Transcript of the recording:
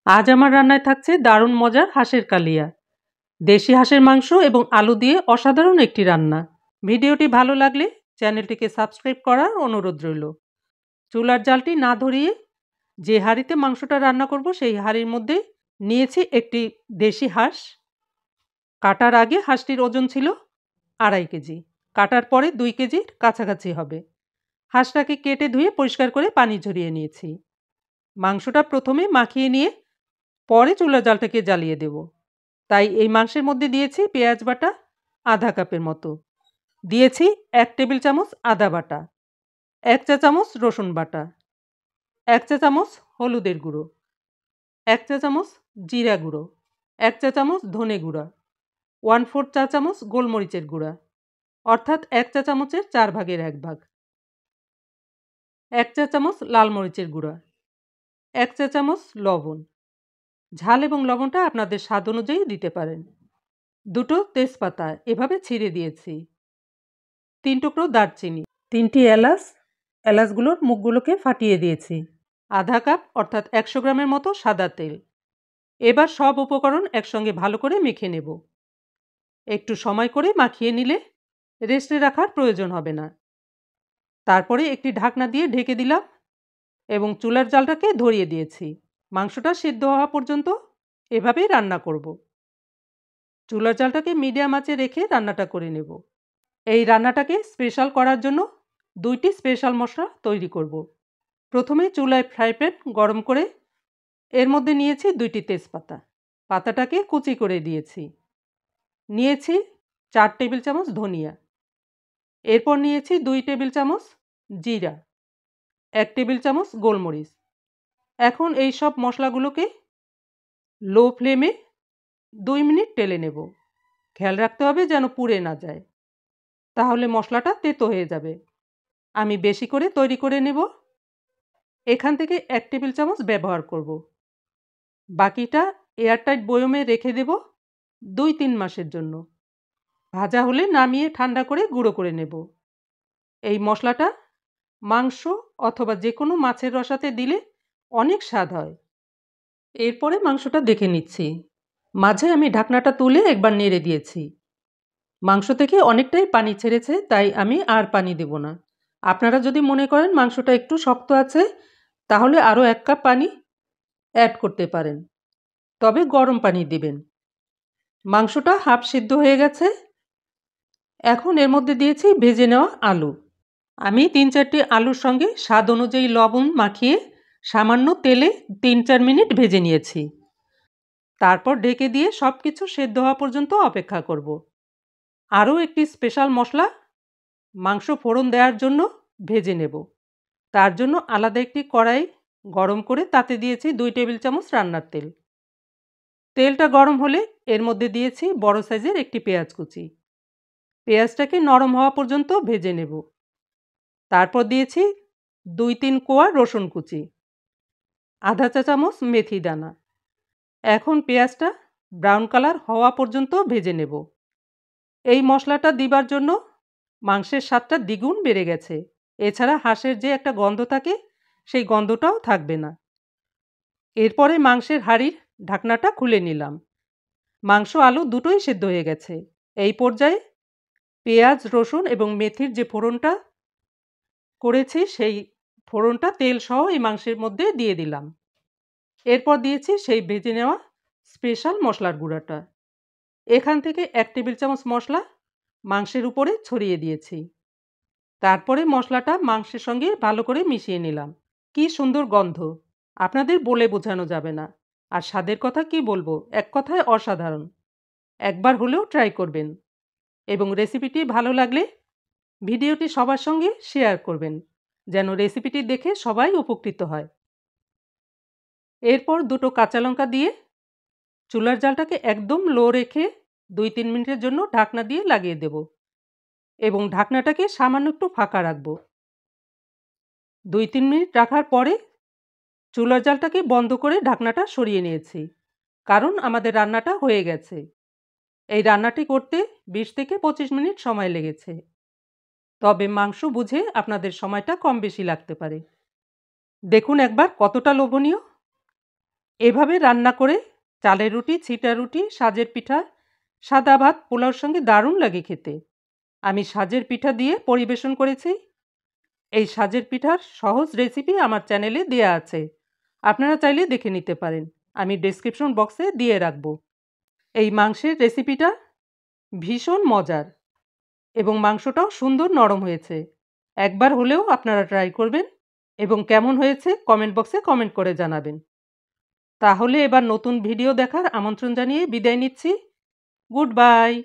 আজ আমার রান্নায় থাকছে দারুণ মজার হাঁসের কালিয়া। দেশি হাঁসের মাংস এবং আলু দিয়ে অসাধারণ একটি রান্না। ভিডিওটি ভালো লাগলে চ্যানেলটিকে সাবস্ক্রাইব করার অনুরোধ রইল। চুলার জালটি না ধরিয়ে যে হাঁড়িতে মাংসটা রান্না করব সেই হাঁড়ির মধ্যে নিয়েছি একটি দেশি হাঁস। কাটার আগে হাঁসটির ওজন ছিল 2.5 কেজি। কাটার পরে 2 কেজির কাছাকাছি হবে। হাঁসটাকে কেটে ধুয়ে পরিষ্কার করে পানি ঝরিয়ে নিয়েছি। মাংসটা প্রথমে মাখিয়ে নিয়ে পরে চুলার জালটাকে জ্বালিয়ে দেব। তাই এই মাংসের মধ্যে দিয়েছি পেঁয়াজ বাটা আধা কাপের মতো, দিয়েছি 1 টেবিল চামচ আদা বাটা, 1 চা চামচ রসুন বাটা, 1 চা চামচ হলুদের গুঁড়ো, 1 চা চামচ জিরা গুঁড়ো, 1 চা চামচ ধনে গুঁড়া, 1/4 চা চামচ গোলমরিচের গুঁড়া, অর্থাৎ 1 চা চামচের 4 ভাগের 1 ভাগ, 1 চা চামচ লাল মরিচের গুঁড়া, 1 চা চামচ লবণ। ঝাল এবং লবণটা আপনাদের স্বাদ অনুযায়ী দিতে পারেন। 2টো তেজপাতা এভাবে ছিঁড়ে দিয়েছি, 3 টুকরো দারচিনি, 3টি এলাচ, এলাচগুলোর মুখগুলোকে ফাটিয়ে দিয়েছি, আধা কাপ অর্থাৎ 100 গ্রামের মতো সাদা তেল। এবার সব উপকরণ একসঙ্গে ভালো করে মেখে নেব। একটু সময় করে মাখিয়ে নিলে রেস্টে রাখার প্রয়োজন হবে না। তারপরে একটি ঢাকনা দিয়ে ঢেকে দিলাম এবং চুলার জালটাকে ধরিয়ে দিয়েছি। মাংসটা সিদ্ধ হওয়া পর্যন্ত এভাবেই রান্না করব। চুলার জালটাকে মিডিয়াম আঁচে রেখে রান্নাটা করে নেব। এই রান্নাটাকে স্পেশাল করার জন্য 2টি স্পেশাল মশলা তৈরি করব। প্রথমে চুলায় ফ্রাই প্যান গরম করে এর মধ্যে নিয়েছি 2টি তেজপাতা, পাতাটাকে কুচি করে দিয়েছি। নিয়েছি 4 টেবিল চামচ ধনিয়া, এরপর নিয়েছি 2 টেবিল চামচ জিরা, 1 টেবিল চামচ গোলমরিচ। এখন এই সব মশলাগুলোকে লো ফ্লেমে 2 মিনিট টেলে নেব। খেয়াল রাখতে হবে যেন পুড়ে না যায়, তাহলে মশলাটা তেতো হয়ে যাবে। আমি বেশি করে তৈরি করে নেব, এখান থেকে 1 টেবিল চামচ ব্যবহার করব। বাকিটা এয়ারটাইট বয়মে রেখে দেব 2-3 মাসের জন্য। ভাজা হলে নামিয়ে ঠান্ডা করে গুঁড়ো করে নেব। এই মশলাটা মাংস অথবা যে কোনো মাছের রসাতে দিলে অনেক স্বাদ হয়। এরপরে মাংসটা দেখে নিচ্ছি। মাঝে আমি ঢাকনাটা তুলে একবার নেড়ে দিয়েছি। মাংস থেকে অনেকটাই পানি ছেড়েছে, তাই আমি আর পানি দেব না। আপনারা যদি মনে করেন মাংসটা একটু শক্ত আছে তাহলে আরও 1 কাপ পানি অ্যাড করতে পারেন, তবে গরম পানি দিবেন। মাংসটা হাফ সিদ্ধ হয়ে গেছে। এখন এর মধ্যে দিয়েছি ভেজে নেওয়া আলু। আমি 3-4টি আলুর সঙ্গে স্বাদ অনুযায়ী লবণ মাখিয়ে সামান্য তেলে 3-4 মিনিট ভেজে নিয়েছি। তারপর ঢেকে দিয়ে সব কিছু সেদ্ধ হওয়া পর্যন্ত অপেক্ষা করব। আরও একটি স্পেশাল মশলা মাংস ফোড়ন দেওয়ার জন্য ভেজে নেব। তার জন্য আলাদা একটি কড়াই গরম করে তাতে দিয়েছি 2 টেবিল চামচ রান্নার তেল। তেলটা গরম হলে এর মধ্যে দিয়েছি বড় সাইজের একটি পেঁয়াজ কুচি। পেঁয়াজটাকে নরম হওয়া পর্যন্ত ভেজে নেব। তারপর দিয়েছি 2-3 কোয়া রসুন কুচি, আধা চা চামচ মেথি দানা। এখন পেঁয়াজটা ব্রাউন কালার হওয়া পর্যন্ত ভেজে নেব। এই মশলাটা দিবার জন্য মাংসের স্বাদটা দ্বিগুণ বেড়ে গেছে। এছাড়া হাঁসের যে একটা গন্ধ থাকে সেই গন্ধটাও থাকবে না। এরপরে মাংসের হাঁড়ির ঢাকনাটা খুলে নিলাম। মাংস আলু দুটোই সেদ্ধ হয়ে গেছে। এই পর্যায়ে পেঁয়াজ রসুন এবং মেথির যে ফোড়নটা করেছি সেই ফোড়নটা তেল সহ এই মাংসের মধ্যে দিয়ে দিলাম। এরপর দিয়েছি সেই ভেজে নেওয়া স্পেশাল মশলার গুঁড়াটা। এখান থেকে 1 টেবিল চামচ মশলা মাংসের উপরে ছড়িয়ে দিয়েছি। তারপরে মশলাটা মাংসের সঙ্গে ভালো করে মিশিয়ে নিলাম। কি সুন্দর গন্ধ, আপনাদের বলে বোঝানো যাবে না। আর স্বাদের কথা কি বলবো, এক কথায় অসাধারণ। একবার হলেও ট্রাই করবেন এবং রেসিপিটি ভালো লাগলে ভিডিওটি সবার সঙ্গে শেয়ার করবেন, যেন রেসিপিটি দেখে সবাই উপকৃত হয়। এরপর 2টো কাঁচা লঙ্কা দিয়ে চুলার জালটাকে একদম লো রেখে 2-3 মিনিটের জন্য ঢাকনা দিয়ে লাগিয়ে দেব এবং ঢাকনাটাকে সামান্য একটু ফাঁকা রাখব। 2-3 মিনিট রাখার পরে চুলার জালটাকে বন্ধ করে ঢাকনাটা সরিয়ে নিয়েছি, কারণ আমাদের রান্নাটা হয়ে গেছে। এই রান্নাটি করতে 20 থেকে 25 মিনিট সময় লেগেছে, তবে মাংস বুঝে আপনাদের সময়টা কম বেশি লাগতে পারে। দেখুন একবার কতটা লোভনীয়। এভাবে রান্না করে চালের রুটি, ছিটা রুটি, সাজের পিঠা, সাদা ভাত, পোলাওর সঙ্গে দারুণ লাগে খেতে। আমি সাজের পিঠা দিয়ে পরিবেশন করেছি। এই সাজের পিঠার সহজ রেসিপি আমার চ্যানেলে দেয়া আছে। আপনারা চাইলে দেখে নিতে পারেন। আমি ডেসক্রিপশন বক্সে দিয়ে রাখব। এই মাংসের রেসিপিটা ভীষণ মজার এবং মাংসটাও সুন্দর নরম হয়েছে। একবার হলেও আপনারা ট্রাই করবেন এবং কেমন হয়েছে কমেন্ট বক্সে কমেন্ট করে জানাবেন। তাহলে এবার নতুন ভিডিও দেখার আমন্ত্রণ জানিয়ে বিদায় নিচ্ছি। Good bye.